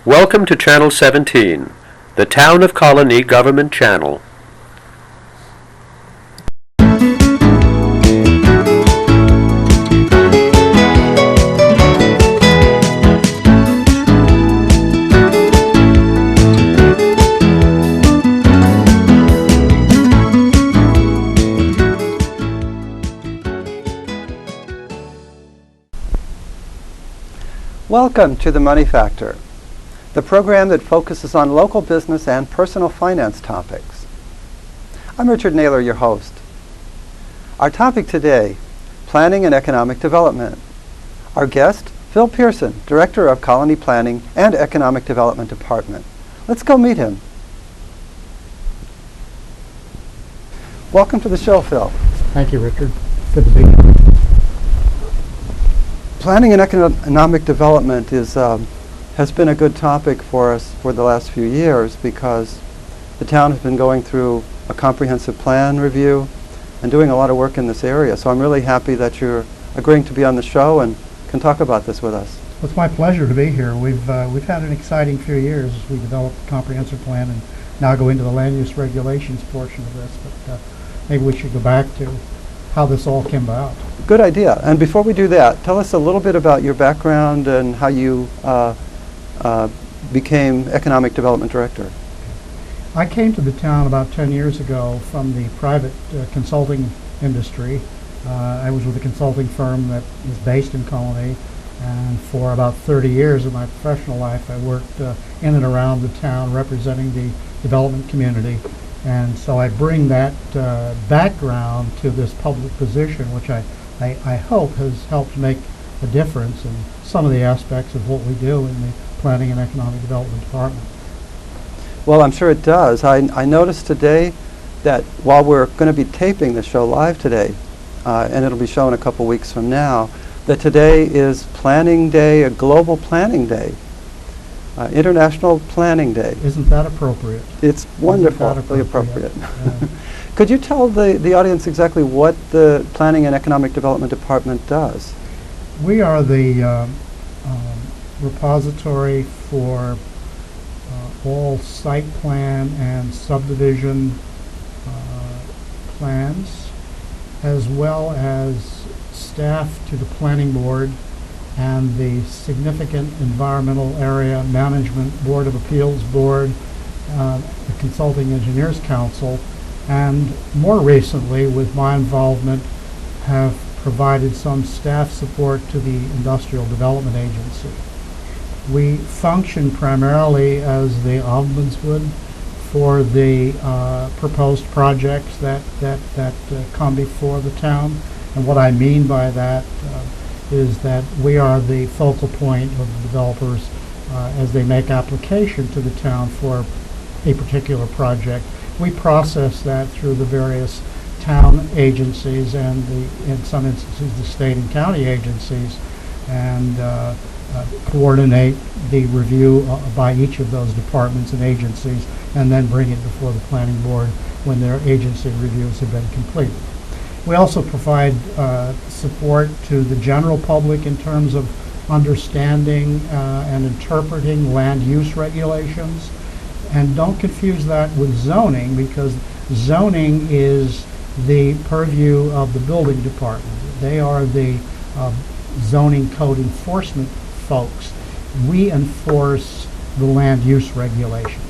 Welcome to Channel 17, the Town of Colonie Government Channel. Welcome to The Money Factor, the program that focuses on local business and personal finance topics. I'm Richard Naylor, your host. Our topic today, planning and economic development. Our guest, Phil Pearson, Director of Colonie Planning and Economic Development Department. Let's go meet him. Welcome to the show, Phil. Thank you, Richard. Good to be here. Planning and economic development has been a good topic for us for the last few years because the town has been going through a comprehensive plan review and doing a lot of work in this area. So I'm really happy that you're agreeing to be on the show and can talk about this with us. Well, it's my pleasure to be here. We've had an exciting few years as we developed a comprehensive plan and now go into the land use regulations portion of this. But maybe we should go back to how this all came about. Good idea. And before we do that, tell us a little bit about your background and how you became Economic Development Director. I came to the town about 10 years ago from the private consulting industry. I was with a consulting firm that is based in Colonie, and for about 30 years of my professional life I worked in and around the town representing the development community. And so I bring that background to this public position, which I hope has helped make a difference in some of the aspects of what we do in the Planning and Economic Development Department. Well, I'm sure it does. I noticed today that while we're going to be taping the show live today, and it'll be shown a couple weeks from now, that today is Planning Day, a global planning day. International Planning Day. Isn't that appropriate? It's wonderfully appropriate. Could you tell the audience exactly what the Planning and Economic Development Department does? We are the repository for all site plan and subdivision plans, as well as staff to the planning board and the significant environmental area management board of appeals board, the Consulting Engineers Council, and more recently with my involvement have provided some staff support to the Industrial Development Agency. We function primarily as the ombudsman for the proposed projects that come before the town, and what I mean by that is that we are the focal point of the developers as they make application to the town for a particular project. We process that through the various town agencies and in some instances the state and county agencies, and coordinate the review by each of those departments and agencies, and then bring it before the planning board when their agency reviews have been completed. We also provide support to the general public in terms of understanding and interpreting land use regulations. And don't confuse that with zoning, because zoning is the purview of the building department. They are the zoning code enforcement folks. We enforce the land use regulations.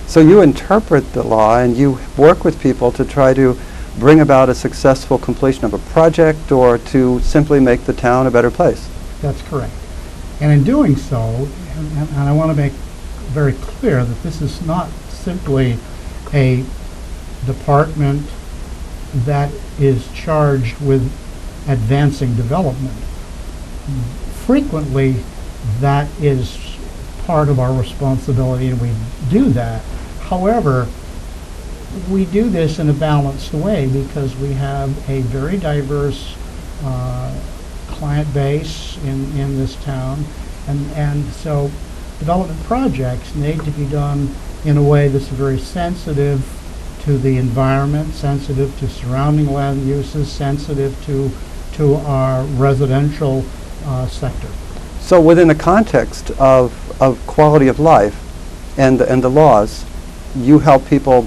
So you interpret the law and you work with people to try to bring about a successful completion of a project or to simply make the town a better place. That's correct. And in doing so, and I want to make very clear that this is not simply a department that is charged with advancing development. Frequently, that is part of our responsibility, and we do that. However, we do this in a balanced way because we have a very diverse client base in this town, and so development projects need to be done in a way that's very sensitive to the environment, sensitive to surrounding land uses, sensitive to our residential sector. So within the context of of quality of life and the laws, you help people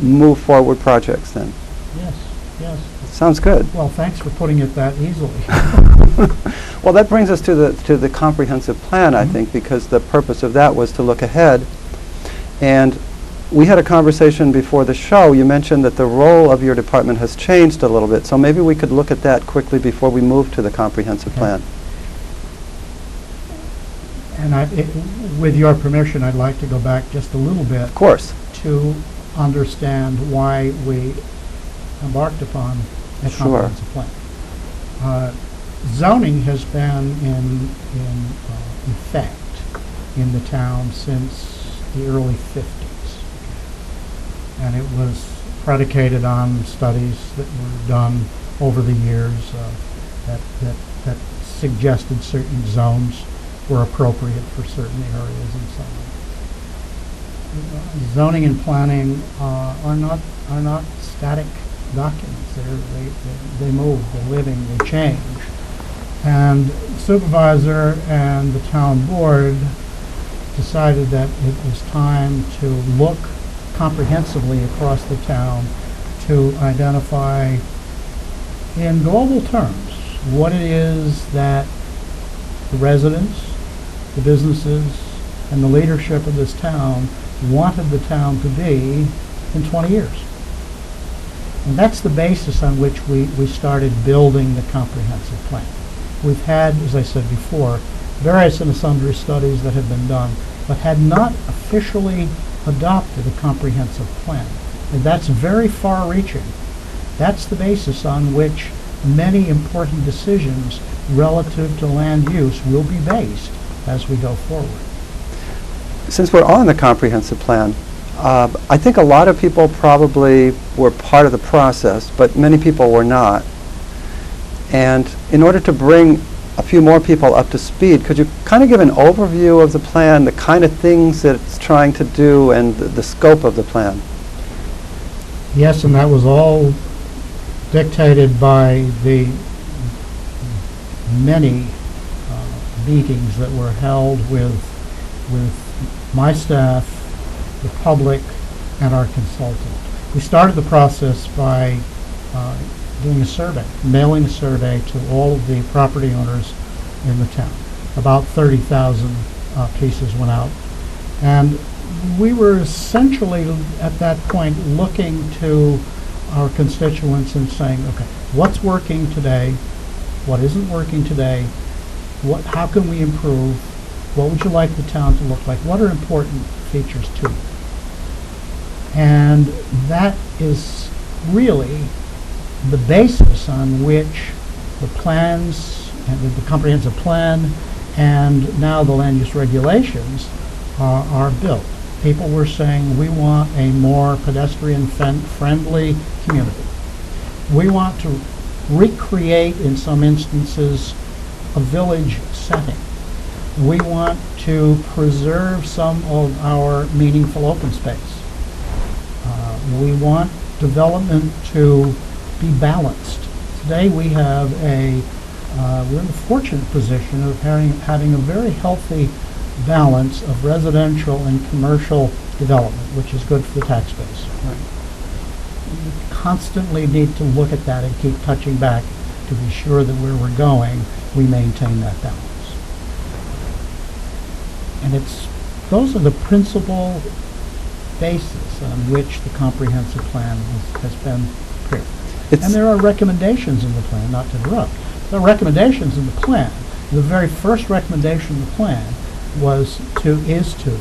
move forward projects then. Yes, yes. Sounds good. Well, thanks for putting it that easily. Well, that brings us to the comprehensive plan, I think, because the purpose of that was to look ahead. And we had a conversation before the show. You mentioned that the role of your department has changed a little bit, so maybe we could look at that quickly before we move to the comprehensive plan. And with your permission, I'd like to go back just a little bit Of course. to understand why we embarked upon a Sure. comprehensive plan. Zoning has been in effect in the town since the early 50s. And it was predicated on studies that were done over the years that suggested certain zones were appropriate for certain areas and so on. Zoning and planning are not static documents. They move, they're living, they change. And the supervisor and the town board decided that it was time to look comprehensively across the town to identify in global terms what it is that the residents, the businesses, and the leadership of this town wanted the town to be in 20 years. And that's the basis on which we started building the comprehensive plan. We've had, as I said before, various and sundry studies that have been done, but had not officially adopted a comprehensive plan. And that's very far-reaching. That's the basis on which many important decisions relative to land use will be based as we go forward. Since we're on the comprehensive plan, I think a lot of people probably were part of the process, but many people were not. And in order to bring a few more people up to speed, could you kind of give an overview of the plan, the kind of things that it's trying to do, and the scope of the plan? Yes, and that was all dictated by the many meetings that were held with my staff, the public, and our consultant. We started the process by doing a survey, mailing a survey to all of the property owners in the town. About 30,000 pieces went out. And we were essentially, at that point, looking to our constituents and saying, okay, what's working today? What isn't working today? How can we improve? What would you like the town to look like? What are important features to it? And that is really the basis on which the plans and the comprehensive plan and now the land use regulations are built. People were saying we want a more pedestrian-friendly community. We want to recreate, in some instances, a village setting. We want to preserve some of our meaningful open space. We want development to be balanced. Today we have we're in the fortunate position of having a very healthy balance of residential and commercial development, which is good for the tax base. Right. We constantly need to look at that and keep touching back to be sure that where we're going, we maintain that balance. And those are the principal basis on which the comprehensive plan has been prepared. And there are recommendations in the plan, not to interrupt. There are recommendations in the plan. The very first recommendation in the plan is to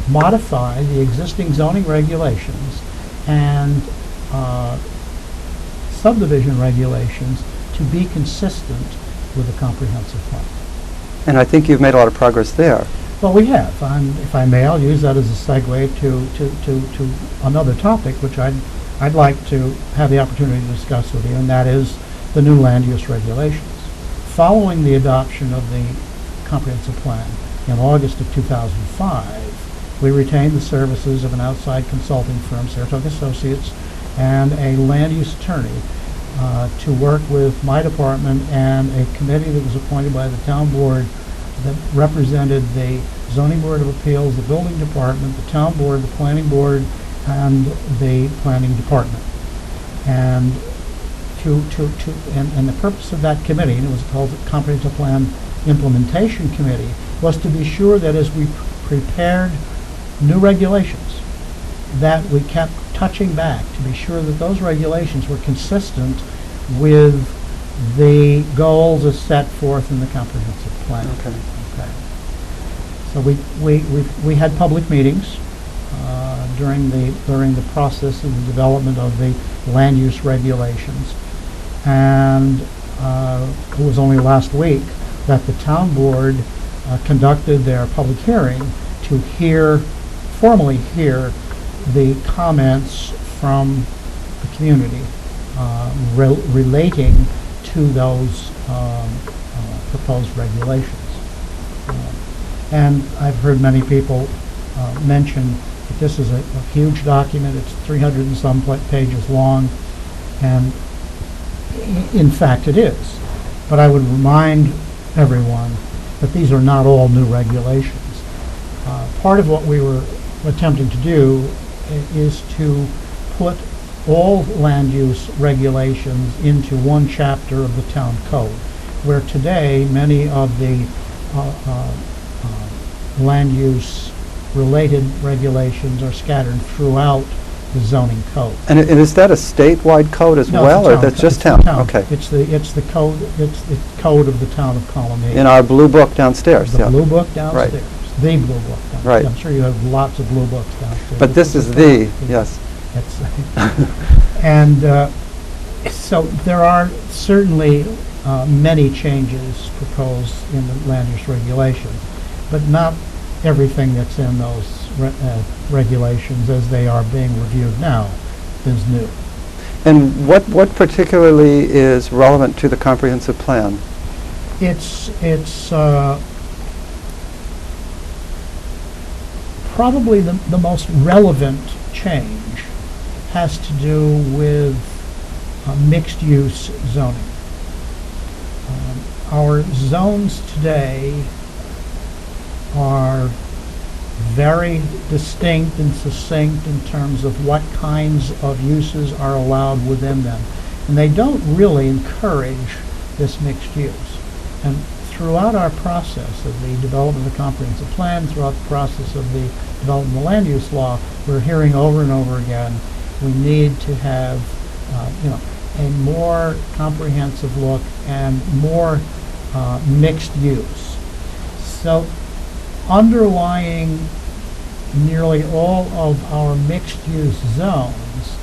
modify the existing zoning regulations and subdivision regulations to be consistent with the comprehensive plan. And I think you've made a lot of progress there. Well, we have. If I may, I'll use that as a segue to another topic, which I'd like to have the opportunity to discuss with you, and that is the new land use regulations. Following the adoption of the comprehensive plan in August of 2005, we retained the services of an outside consulting firm, Saratoga Associates, and a land use attorney to work with my department and a committee that was appointed by the town board that represented the Zoning Board of Appeals, the Building Department, the Town Board, the Planning Board, and the Planning Department. And and the purpose of that committee, and it was called the Comprehensive Plan Implementation Committee, was to be sure that as we prepared new regulations, that we kept touching back to be sure that those regulations were consistent with the goals as set forth in the comprehensive plan. Okay. Okay. So we had public meetings during the process of the development of the land use regulations, and it was only last week that the town board conducted their public hearing to formally hear the comments from the community relating to those proposed regulations. And I've heard many people mention that this is a huge document. It's 300 and some pages long, and in fact it is. But I would remind everyone that these are not all new regulations. Part of what we were attempting to do is to put all land use regulations into one chapter of the town code, where today many of the land use related regulations are scattered throughout the zoning code. And is that a statewide code as No, well, it's a or town that's code. just It's the town? town. Okay. It's the code of the town of Colonie. In our blue book downstairs, The yeah. blue book downstairs. Right. The blue book downstairs. Right. I'm sure you have lots of blue books downstairs. But this is the, yes. And so there are certainly many changes proposed in the land use regulations, but not everything that's in those regulations as they are being reviewed now is new. And what particularly is relevant to the comprehensive plan? It's probably the most relevant change has to do with mixed-use zoning. Our zones today are very distinct and succinct in terms of what kinds of uses are allowed within them. And they don't really encourage this mixed use. And throughout our process of the development of the comprehensive plan, throughout the process of the development of the land use law, we're hearing over and over again, we need to have a more comprehensive look and more mixed use. So underlying nearly all of our mixed-use zones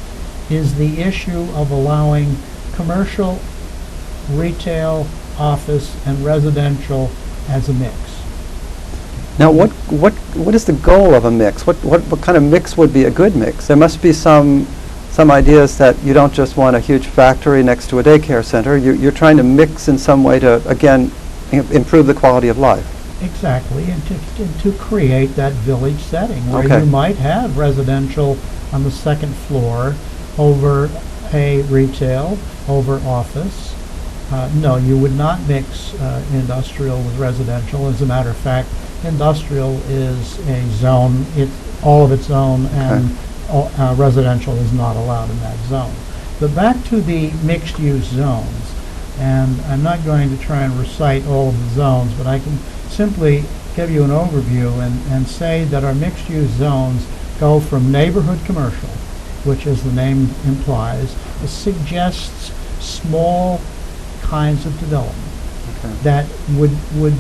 is the issue of allowing commercial, retail, office, and residential as a mix. Now, what is the goal of a mix? What kind of mix would be a good mix? There must be some ideas that you don't just want a huge factory next to a daycare center. You're trying to mix in some way to, again, improve the quality of life. Exactly, and to create that village setting where Okay. you might have residential on the second floor over a retail, over office. No, you would not mix industrial with residential. As a matter of fact, industrial is a zone, it's all of its own, and residential is not allowed in that zone. But back to the mixed-use zones, and I'm not going to try and recite all of the zones, but I can simply give you an overview and say that our mixed-use zones go from neighborhood commercial, which as the name implies, it suggests small kinds of development that would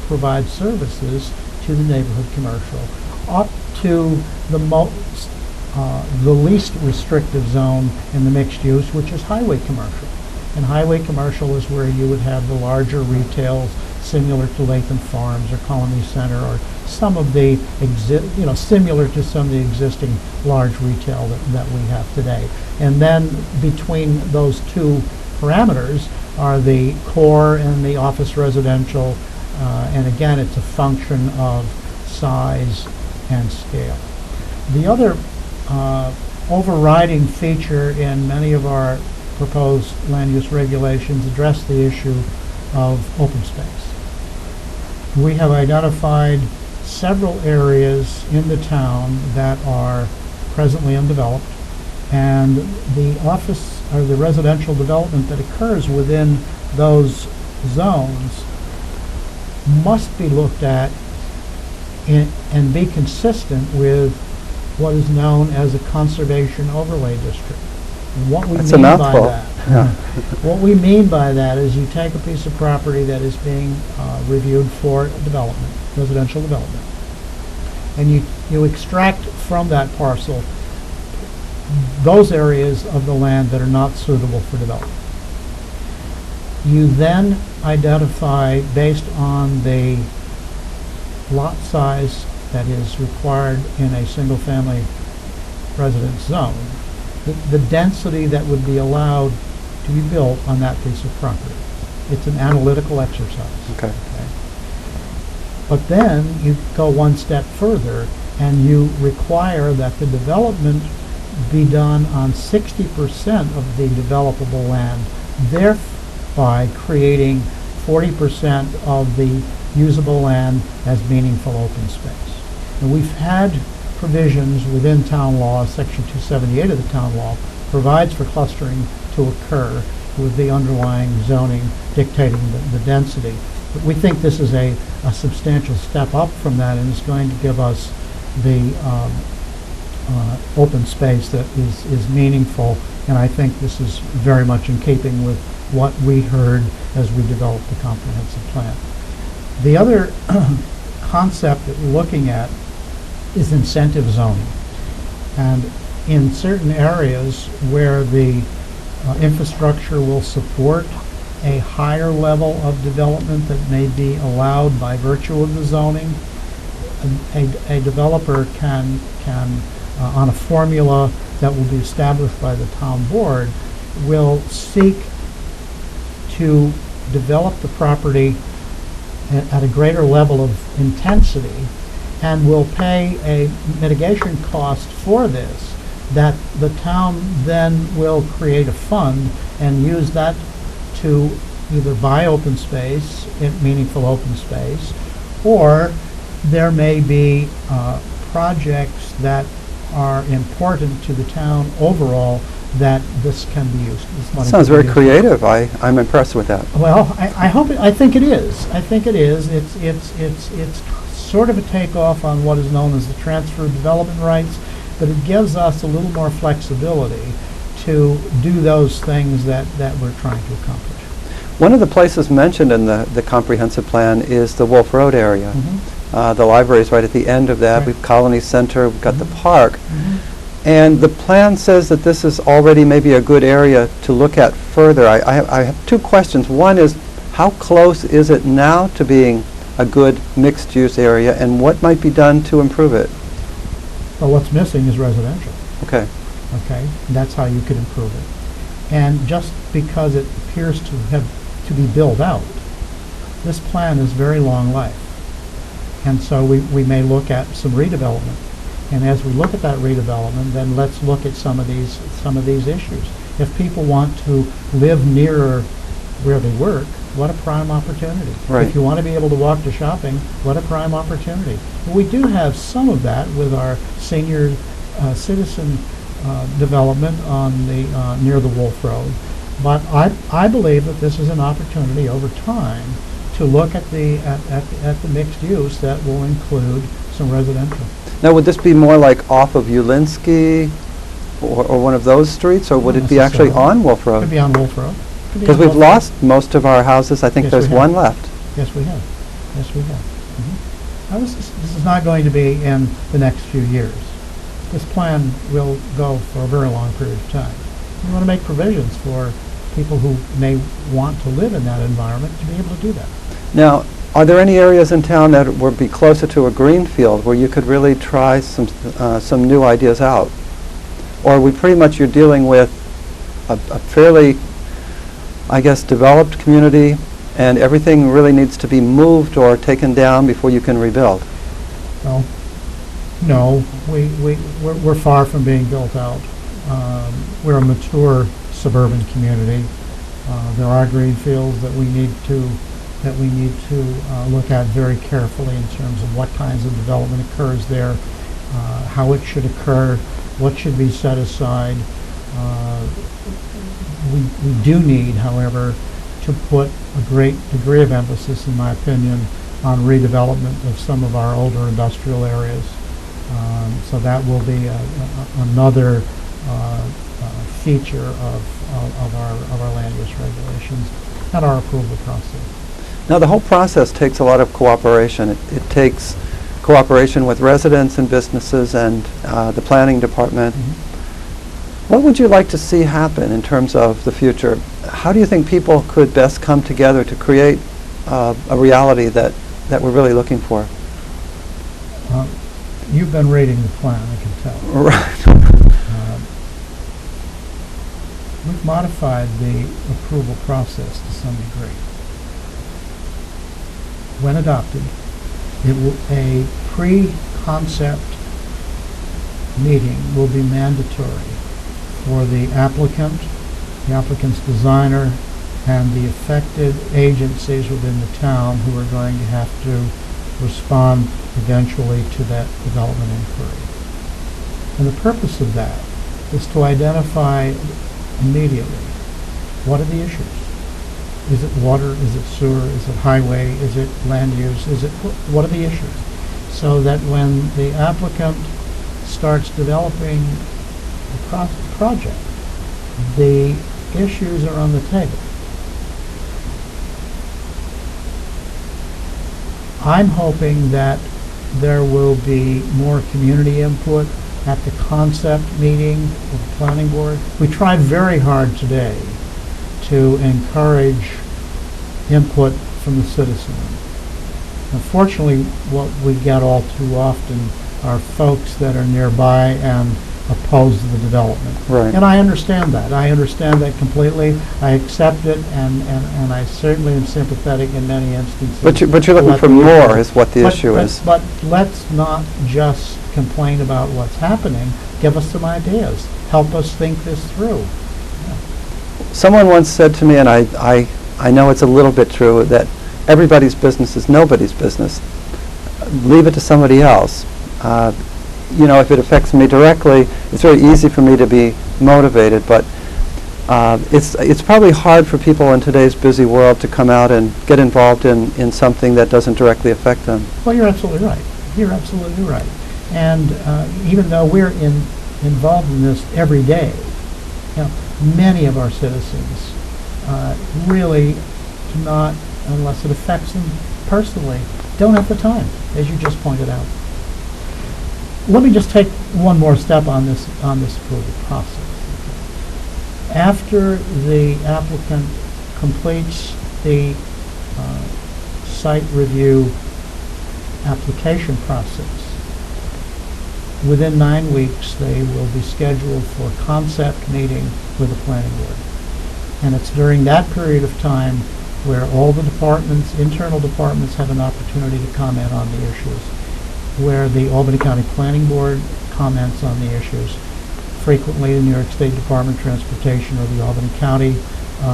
provide services to the neighborhood commercial, up to the least restrictive zone in the mixed use, which is highway commercial. And highway commercial is where you would have the larger retails similar to Latham Farms or Colonie Center, or some of the similar to some of the existing large retail that we have today. And then between those two parameters are the core and the office residential, and again, it's a function of size and scale. The other overriding feature in many of our proposed land use regulations address the issue of open space. We have identified several areas in the town that are presently undeveloped, and the office or the residential development that occurs within those zones must be looked at and be consistent with what is known as a conservation overlay district. And what we That's a mean by mouthful. that, Yeah. what we mean by that is you take a piece of property that is being reviewed for development, residential development, and you extract from that parcel those areas of the land that are not suitable for development. You then identify, based on the lot size that is required in a single-family residence zone, the density that would be allowed to be built on that piece of property. It's an analytical exercise. Okay. But then you go one step further and you require that the development be done on 60% of the developable land, thereby creating 40% of the usable land as meaningful open space. And we've had provisions within town law. Section 278 of the town law provides for clustering to occur with the underlying zoning dictating the density. But we think this is a substantial step up from that, and is going to give us the open space that is meaningful, and I think this is very much in keeping with what we heard as we developed the comprehensive plan. The other concept that we're looking at is incentive zoning. And in certain areas where the infrastructure will support a higher level of development that may be allowed by virtue of the zoning, a developer can on a formula that will be established by the town board, will seek to develop the property at a greater level of intensity, and will pay a mitigation cost for this, that the town then will create a fund and use that to either buy open space, meaningful open space, or there may be projects that are important to the town overall that this can be used. This money Sounds can be very used. creative. I'm impressed with that. Well, I think it is. I think it is. It's sort of a takeoff on what is known as the transfer of development rights, but it gives us a little more flexibility to do those things that we're trying to accomplish. One of the places mentioned in the comprehensive plan is the Wolf Road area. The library is right at the end of that. Right. We've Colonie Center, we've got the park. Mhm. And the plan says that this is already maybe a good area to look at further. I have two questions. One is, how close is it now to being a good mixed-use area, and what might be done to improve it? Well, what's missing is residential. Okay. Okay, and that's how you could improve it. And just because it appears to be built out, this plan is very long life. And so we may look at some redevelopment. And as we look at that redevelopment, then let's look at some of these issues. If people want to live nearer where they work, what a prime opportunity. Right. If you want to be able to walk to shopping, what a prime opportunity. We do have some of that with our senior citizen development on the near the Wolf Road. But I believe that this is an opportunity over time to look at the mixed use that will include some residential. Now, would this be more like off of Ulinsky or one of those streets, or would Not it be actually necessarily. on Wolf Could Road? be on Wolf Road. Could be Because on we've Wolf Road. lost most of our houses. I think Yes, there's we have. one left. Yes, we have. Yes, we have. Now, this is not going to be in the next few years. This plan will go for a very long period of time. We want to make provisions for people who may want to live in that environment to be able to do that. Now, are there any areas in town that would be closer to a green field where you could really try some new ideas out? Or are we pretty much, you're dealing with a fairly, I guess, developed community, and everything really needs to be moved or taken down before you can rebuild? Well, no, we're far from being built out. We're a mature suburban community. There are green fields that we need to that we need to look at very carefully in terms of what kinds of development occurs there, how it should occur, what should be set aside. We do need, however, to put a great degree of emphasis, in my opinion, on redevelopment of some of our older industrial areas. So that will be another feature of our land use regulations and our approval process. Now, the whole process takes a lot of cooperation. It takes cooperation with residents and businesses and the planning department. Mm-hmm. What would you like to see happen in terms of the future? How do you think people could best come together to create a reality that we're really looking for? You've been reading the plan, I can tell. Right. We've modified the approval process to some degree. When adopted, a pre-concept meeting will be mandatory for the applicant's designer, and the affected agencies within the town who are going to have to respond eventually to that development inquiry. And the purpose of that is to identify immediately what are the issues. Is it water? Is it sewer? Is it highway? Is it land use? What are the issues? So that when the applicant starts developing the project, the issues are on the table. I'm hoping that there will be more community input at the concept meeting of the planning board. We tried very hard today to encourage input from the citizen. Unfortunately, what we get all too often are folks that are nearby and opposed to the development. Right. And I understand that. I understand that completely. I accept it, and I certainly am sympathetic in many instances. But you're looking for more is what the issue is. But let's not just complain about what's happening. Give us some ideas. Help us think this through. Someone once said to me, and I know it's a little bit true, that everybody's business is nobody's business. Leave it to somebody else. If it affects me directly, it's very easy for me to be motivated, but it's probably hard for people in today's busy world to come out and get involved in something that doesn't directly affect them. Well, you're absolutely right. You're absolutely right. And even though we're involved in this every day, many of our citizens really do not, unless it affects them personally, don't have the time, as you just pointed out. Let me just take one more step on this approval process. After the applicant completes the site review application process, within 9 weeks they will be scheduled for a concept meeting with the planning board. And it's during that period of time where all the departments, internal departments, have an opportunity to comment on the issues, where the Albany County Planning Board comments on the issues. Frequently, the New York State Department of Transportation or the Albany County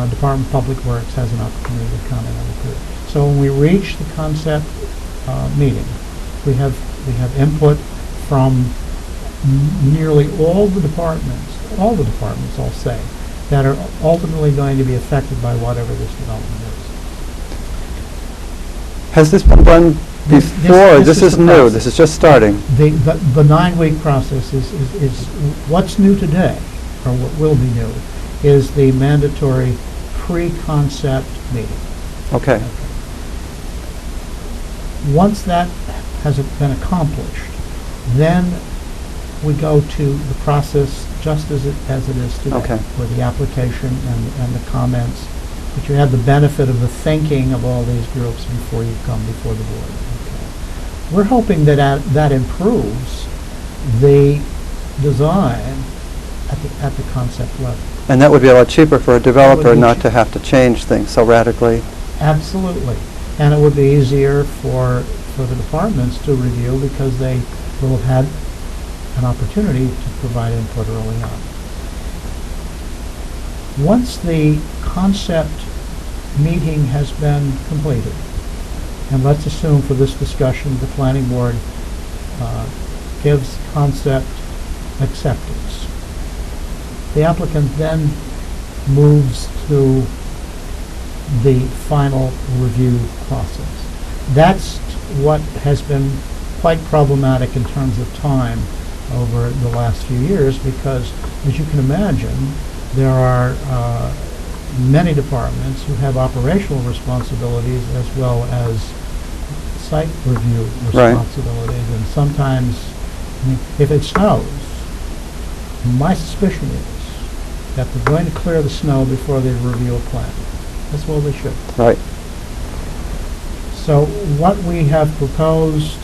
Department of Public Works has an opportunity to comment on it. So when we reach the concept meeting, we have input from nearly all the departments, I'll say, that are ultimately going to be affected by whatever this development is. Has this been done before? This is new. process. This is just starting. The 9-week process is what's new today, or what will be new, is the mandatory pre-concept meeting. Okay. Once that has been accomplished, then we go to the process just as it is today, Okay. with the application and the comments. But you have the benefit of the thinking of all these groups before you come before the board. Okay. We're hoping that improves the design at the concept level. And that would be a lot cheaper for a developer be not to have to change things so radically. Absolutely. And it would be easier for the departments to review because they will have had an opportunity to provide input early on. Once the concept meeting has been completed, and let's assume for this discussion the planning board gives concept acceptance. The applicant then moves to the final review process. That's what has been quite problematic in terms of time over the last few years, because, as you can imagine, there are many departments who have operational responsibilities as well as site review responsibilities. And sometimes, I mean, if it snows, my suspicion is that they're going to clear the snow before they review a plan. That's what they should. Right. So what we have proposed,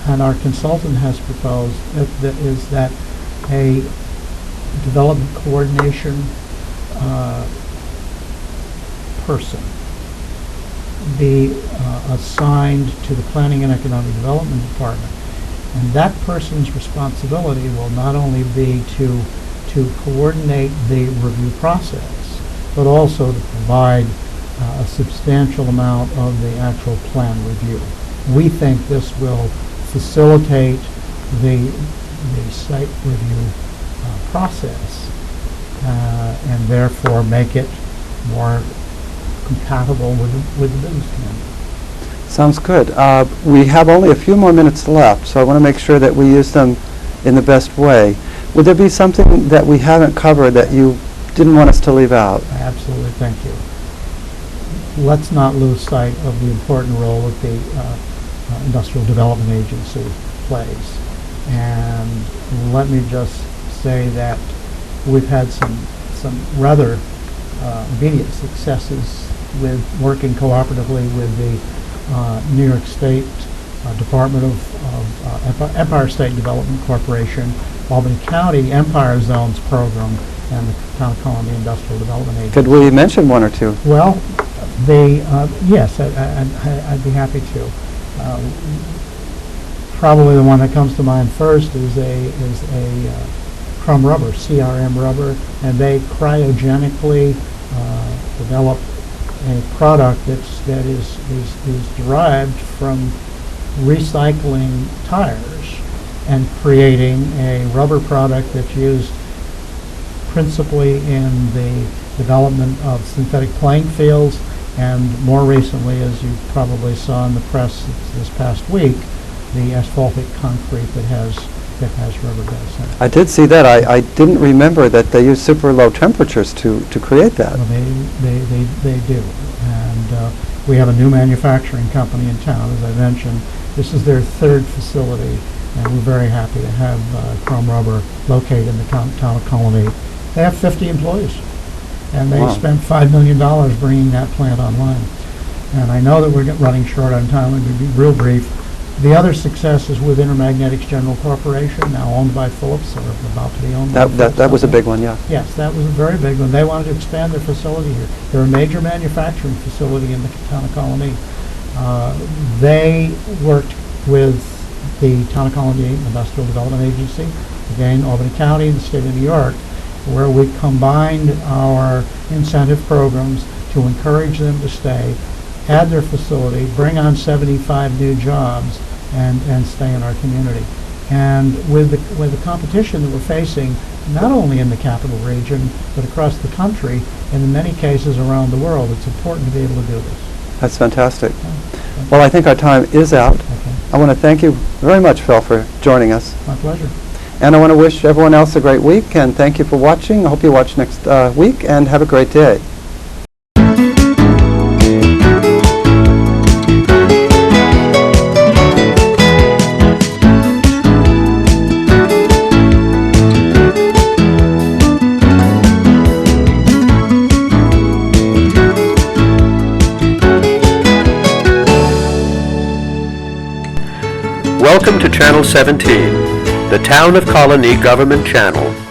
and our consultant has proposed, is that a development coordination person be assigned to the Planning and Economic Development Department. And that person's responsibility will not only be to coordinate the review process, but also to provide a substantial amount of the actual plan review. We think this will facilitate the site review process and therefore make it more compatible with the business community. Sounds good. We have only a few more minutes left, so I want to make sure that we use them in the best way. Would there be something that we haven't covered that you didn't want us to leave out? Absolutely, thank you. Let's not lose sight of the important role that the Industrial Development Agency plays. And let me just say that we've had some rather immediate successes with working cooperatively with the New York State Department of Empire State Development Corporation, Albany County Empire Zones Program, and the Town of Colonie Industrial Development Agency. Could we mention one or two? Well, yes, I'd be happy to. Probably the one that comes to mind first is a crumb rubber, CRM rubber, and they cryogenically develop a product that is derived from recycling tires and creating a rubber product that's used principally in the development of synthetic playing fields, and more recently, as you probably saw in the press this past week, the asphaltic concrete that has rubber beds in it. I did see that. I didn't remember that they use super low temperatures to create that. Well, they do. And we have a new manufacturing company in town, as I mentioned. This is their third facility, and we're very happy to have Chrome Rubber located in the town of Colonie. They have 50 employees, and they spent $5 million bringing that plant online. And I know that we're running short on time. I'm going to be real brief. The other success is with Intermagnetics General Corporation, now owned by Phillips, or about to be owned by Phillips. That was a big one, yeah. Yes, that was a very big one. They wanted to expand their facility here. They're a major manufacturing facility in the town of Colonie. They worked with the Town of Colonie Industrial Development Agency, again, Albany County, and the state of New York, where we combined our incentive programs to encourage them to stay, add their facility, bring on 75 new jobs, and stay in our community. And with the competition that we're facing, not only in the capital region, but across the country, and in many cases around the world, it's important to be able to do this. That's fantastic. Well, I think our time is out. Okay. I want to thank you very much, Phil, for joining us. My pleasure. And I want to wish everyone else a great week, and thank you for watching. I hope you watch next week, and have a great day. Welcome to Channel 17, the Town of Colonie Government Channel.